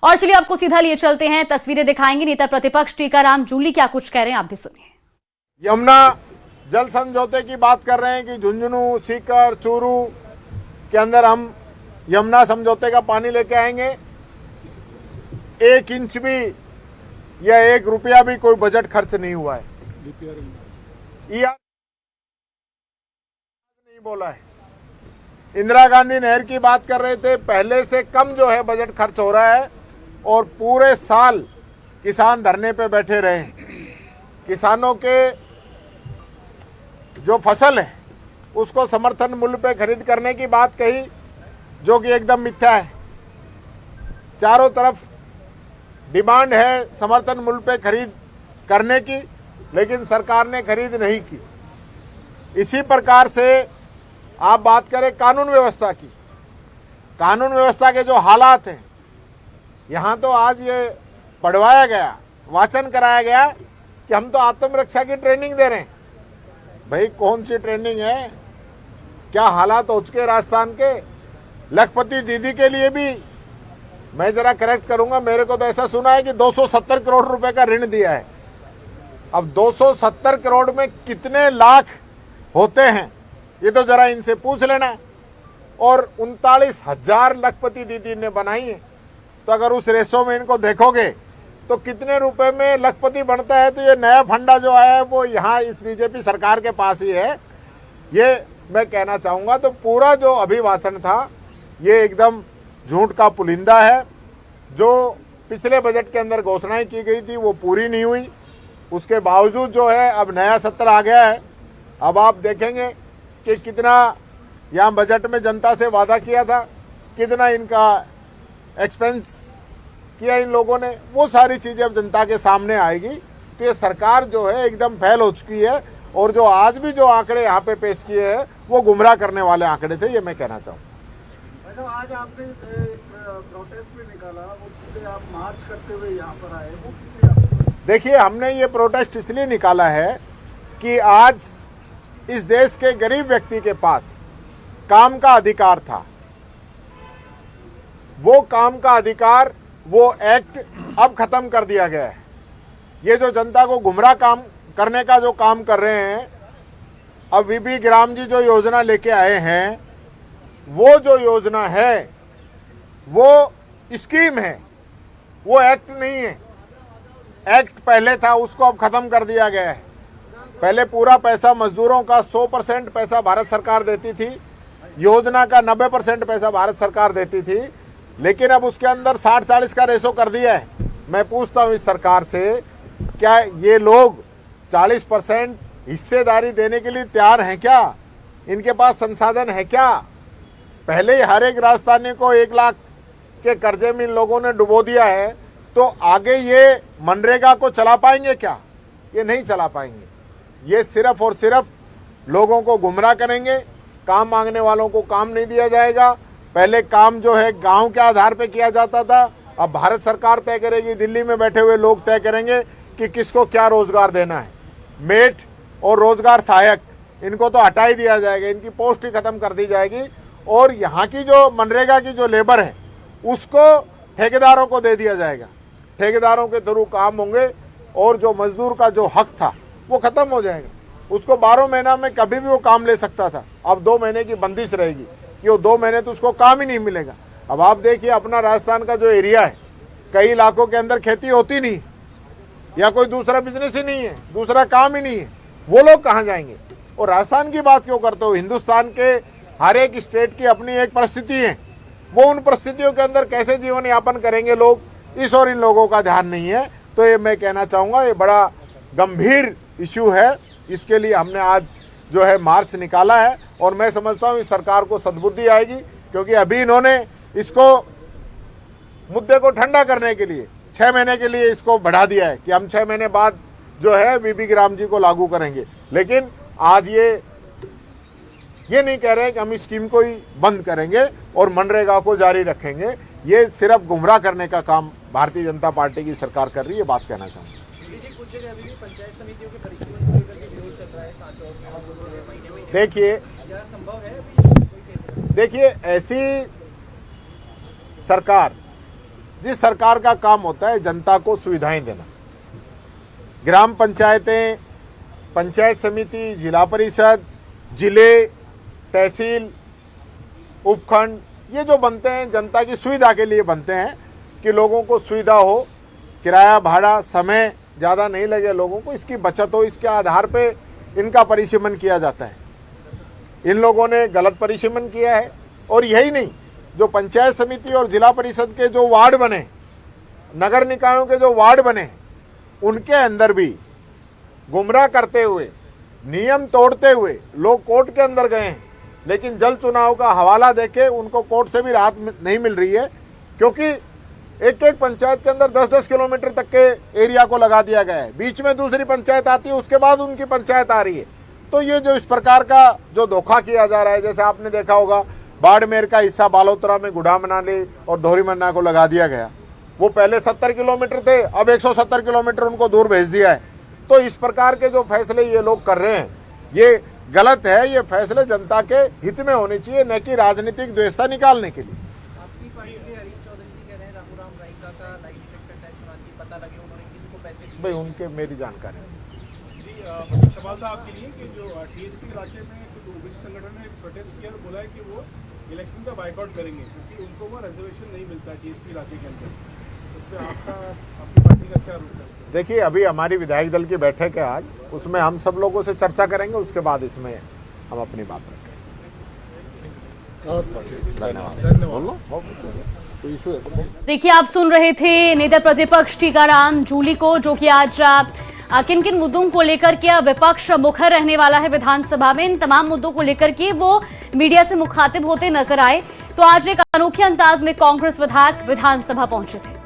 और चलिए आपको सीधा लिए चलते हैं, तस्वीरें दिखाएंगे नेता प्रतिपक्ष टीकाराम जूली क्या कुछ कह रहे हैं, आप भी सुनिए। यमुना जल समझौते की बात कर रहे हैं कि झुंझुनू, सीकर, चूरू के अंदर हम यमुना समझौते का पानी लेके आएंगे। 1 इंच भी या 1 रुपया भी कोई बजट खर्च नहीं हुआ है। नहीं बोला है। इंदिरा गांधी नहर की बात कर रहे थे, पहले से कम जो है बजट खर्च हो रहा है और पूरे साल किसान धरने पे बैठे रहे। किसानों के जो फसल है उसको समर्थन मूल्य पे खरीद करने की बात कही, जो कि एकदम मिथ्या है। चारों तरफ डिमांड है समर्थन मूल्य पे खरीद करने की, लेकिन सरकार ने खरीद नहीं की। इसी प्रकार से आप बात करें कानून व्यवस्था की, कानून व्यवस्था के जो हालात हैं, यहाँ तो आज ये पढ़वाया गया, वाचन कराया गया कि हम तो आत्मरक्षा की ट्रेनिंग दे रहे हैं। भाई कौन सी ट्रेनिंग है? क्या हालात हो चुके राजस्थान के? लखपति दीदी के लिए भी मैं जरा करेक्ट करूंगा, मेरे को तो ऐसा सुना है कि 270 करोड़ रुपए का ऋण दिया है। अब 270 करोड़ में कितने लाख होते हैं ये तो जरा इनसे पूछ लेना। और 39,000 लखपति दीदी ने बनाई है, तो अगर उस रेशो में इनको देखोगे तो कितने रुपए में लखपति बनता है। तो ये नया फंडा जो है वो यहाँ इस बीजेपी सरकार के पास ही है, ये मैं कहना चाहूँगा। तो पूरा जो अभिभाषण था ये एकदम झूठ का पुलिंदा है। जो पिछले बजट के अंदर घोषणाएं की गई थी वो पूरी नहीं हुई, उसके बावजूद जो है अब नया सत्र आ गया है। अब आप देखेंगे कि कितना यहाँ बजट में जनता से वादा किया था, कितना इनका एक्सपेंस किया इन लोगों ने, वो सारी चीज़ें अब जनता के सामने आएगी। तो ये सरकार जो है एकदम फेल हो चुकी है और जो आज भी जो आंकड़े यहाँ पे पेश किए हैं वो गुमराह करने वाले आंकड़े थे, ये मैं कहना चाहूँ। आज आपने प्रोटेस्ट भी निकाला, वो सीधे आप मार्च करते हुए यहाँ पर आए, वो कितने? देखिए, हमने ये प्रोटेस्ट इसलिए निकाला है कि आज इस देश के गरीब व्यक्ति के पास काम का अधिकार था, वो काम का अधिकार, वो एक्ट अब खत्म कर दिया गया है। ये जो जनता को गुमराह काम करने का जो काम कर रहे हैं, अब वीबी गिराम जी जो योजना लेके आए हैं, वो जो योजना है वो स्कीम है, वो एक्ट नहीं है। एक्ट पहले था, उसको अब खत्म कर दिया गया है। पहले पूरा पैसा मजदूरों का 100% पैसा भारत सरकार देती थी, योजना का 90% पैसा भारत सरकार देती थी, लेकिन अब उसके अंदर 60-40 का रेशो कर दिया है। मैं पूछता हूँ इस सरकार से, क्या ये लोग 40% हिस्सेदारी देने के लिए तैयार हैं क्या? इनके पास संसाधन है क्या? पहले ही हर एक राजस्थानी को 1 लाख के कर्जे में इन लोगों ने डुबो दिया है, तो आगे ये मनरेगा को चला पाएंगे क्या? ये नहीं चला पाएंगे। ये सिर्फ और सिर्फ लोगों को गुमराह करेंगे। काम मांगने वालों को काम नहीं दिया जाएगा। पहले काम जो है गांव के आधार पे किया जाता था, अब भारत सरकार तय करेगी, दिल्ली में बैठे हुए लोग तय करेंगे कि किसको क्या रोजगार देना है। मेट और रोजगार सहायक, इनको तो हटा ही दिया जाएगा, इनकी पोस्ट ही खत्म कर दी जाएगी और यहाँ की जो मनरेगा की जो लेबर है उसको ठेकेदारों को दे दिया जाएगा। ठेकेदारों के थ्रू काम होंगे और जो मजदूर का जो हक था वो खत्म हो जाएगा। उसको 12 महीना में कभी भी वो काम ले सकता था, अब 2 महीने की बंदिश रहेगी कि वो 2 महीने तो उसको काम ही नहीं मिलेगा। अब आप देखिए, अपना राजस्थान का जो एरिया है, कई इलाकों के अंदर खेती होती नहीं या कोई दूसरा बिजनेस ही नहीं है, दूसरा काम ही नहीं है, वो लोग कहाँ जाएंगे? और राजस्थान की बात क्यों करते हो? हिंदुस्तान के हर एक स्टेट की अपनी एक परिस्थिति है, वो उन परिस्थितियों के अंदर कैसे जीवन यापन करेंगे लोग, इस और इन लोगों का ध्यान नहीं है। तो ये मैं कहना चाहूँगा, ये बड़ा गंभीर इश्यू है। इसके लिए हमने आज जो है मार्च निकाला है और मैं समझता हूँ इस सरकार को सद्बुद्धि आएगी, क्योंकि अभी इन्होंने इसको मुद्दे को ठंडा करने के लिए 6 महीने के लिए इसको बढ़ा दिया है कि हम 6 महीने बाद जो है वीबी गिराम जी को लागू करेंगे। लेकिन आज ये नहीं कह रहे कि हम इस स्कीम को ही बंद करेंगे और मनरेगा को जारी रखेंगे। ये सिर्फ गुमराह करने का काम भारतीय जनता पार्टी की सरकार कर रही है, बात कहना चाहूँगा। देखिए ऐसी सरकार जिस सरकार का काम होता है जनता को सुविधाएं देना। ग्राम पंचायतें, पंचायत समिति, जिला परिषद, जिले, तहसील, उपखंड, ये जो बनते हैं जनता की सुविधा के लिए बनते हैं कि लोगों को सुविधा हो, किराया भाड़ा समय ज़्यादा नहीं लगे लोगों को, इसकी बचत हो, इसके आधार पे इनका परिसीमन किया जाता है। इन लोगों ने गलत परिसीमन किया है। और यही नहीं, जो पंचायत समिति और जिला परिषद के जो वार्ड बने, नगर निकायों के जो वार्ड बने, उनके अंदर भी गुमराह करते हुए, नियम तोड़ते हुए लोग कोर्ट के अंदर गए हैं, लेकिन जल चुनाव का हवाला देके उनको कोर्ट से भी राहत नहीं मिल रही है, क्योंकि एक एक पंचायत के अंदर 10-10 किलोमीटर तक के एरिया को लगा दिया गया है। बीच में दूसरी पंचायत आती है, उसके बाद उनकी पंचायत आ रही है। तो ये जो इस प्रकार का जो धोखा किया जा रहा है, जैसे आपने देखा होगा बाड़मेर का हिस्सा बालोतरा में गुढ़ा मनाली और धोरीमन्ना को लगा दिया गया। वो पहले 70 किलोमीटर थे, अब 170 किलोमीटर उनको दूर भेज दिया है। तो इस प्रकार के जो फैसले ये लोग कर रहे हैं, ये गलत है। ये फैसले जनता के हित में होने चाहिए, न कि राजनीतिक द्वेषता निकालने के लिए। आपकी पार्टी के हरीश चौधरी जी कह रहे हैं रामूराम रायका का लाइट डिटेक्टर टेस्ट होना चाहिए, पता लगे उन्होंने किसको पैसे दिए। भाई उनके मेरी जानकारी नहीं। सवाल था आपके लिए कि जो टीएसपी इलाके में कुछ ओबीसी संगठन ने प्रोटेस्ट किया और बोला है कि वो इलेक्शन का बाइकआउट करेंगे क्योंकि उनको वो रिजर्वेशन नहीं मिलता टीएसपी इलाके के अंदर। उस पर आपकी पार्टी का क्या रुख है? देखिए, अभी हमारी विधायक दल की बैठक है आज, उसमें हम सब लोगों से चर्चा करेंगे, उसके बाद इसमें हम अपनी बात रखेंगे। धन्यवाद। देखिए, आप सुन रहे थे नेता प्रतिपक्ष टीकाराम जूली को, जो कि आज किन किन मुद्दों को लेकर के विपक्ष मुखर रहने वाला है विधानसभा में। इन तमाम मुद्दों को लेकर के वो मीडिया से मुखातिब होते नजर आए। तो आज एक अनोखे अंदाज में कांग्रेस विधायक विधानसभा पहुंचे थे।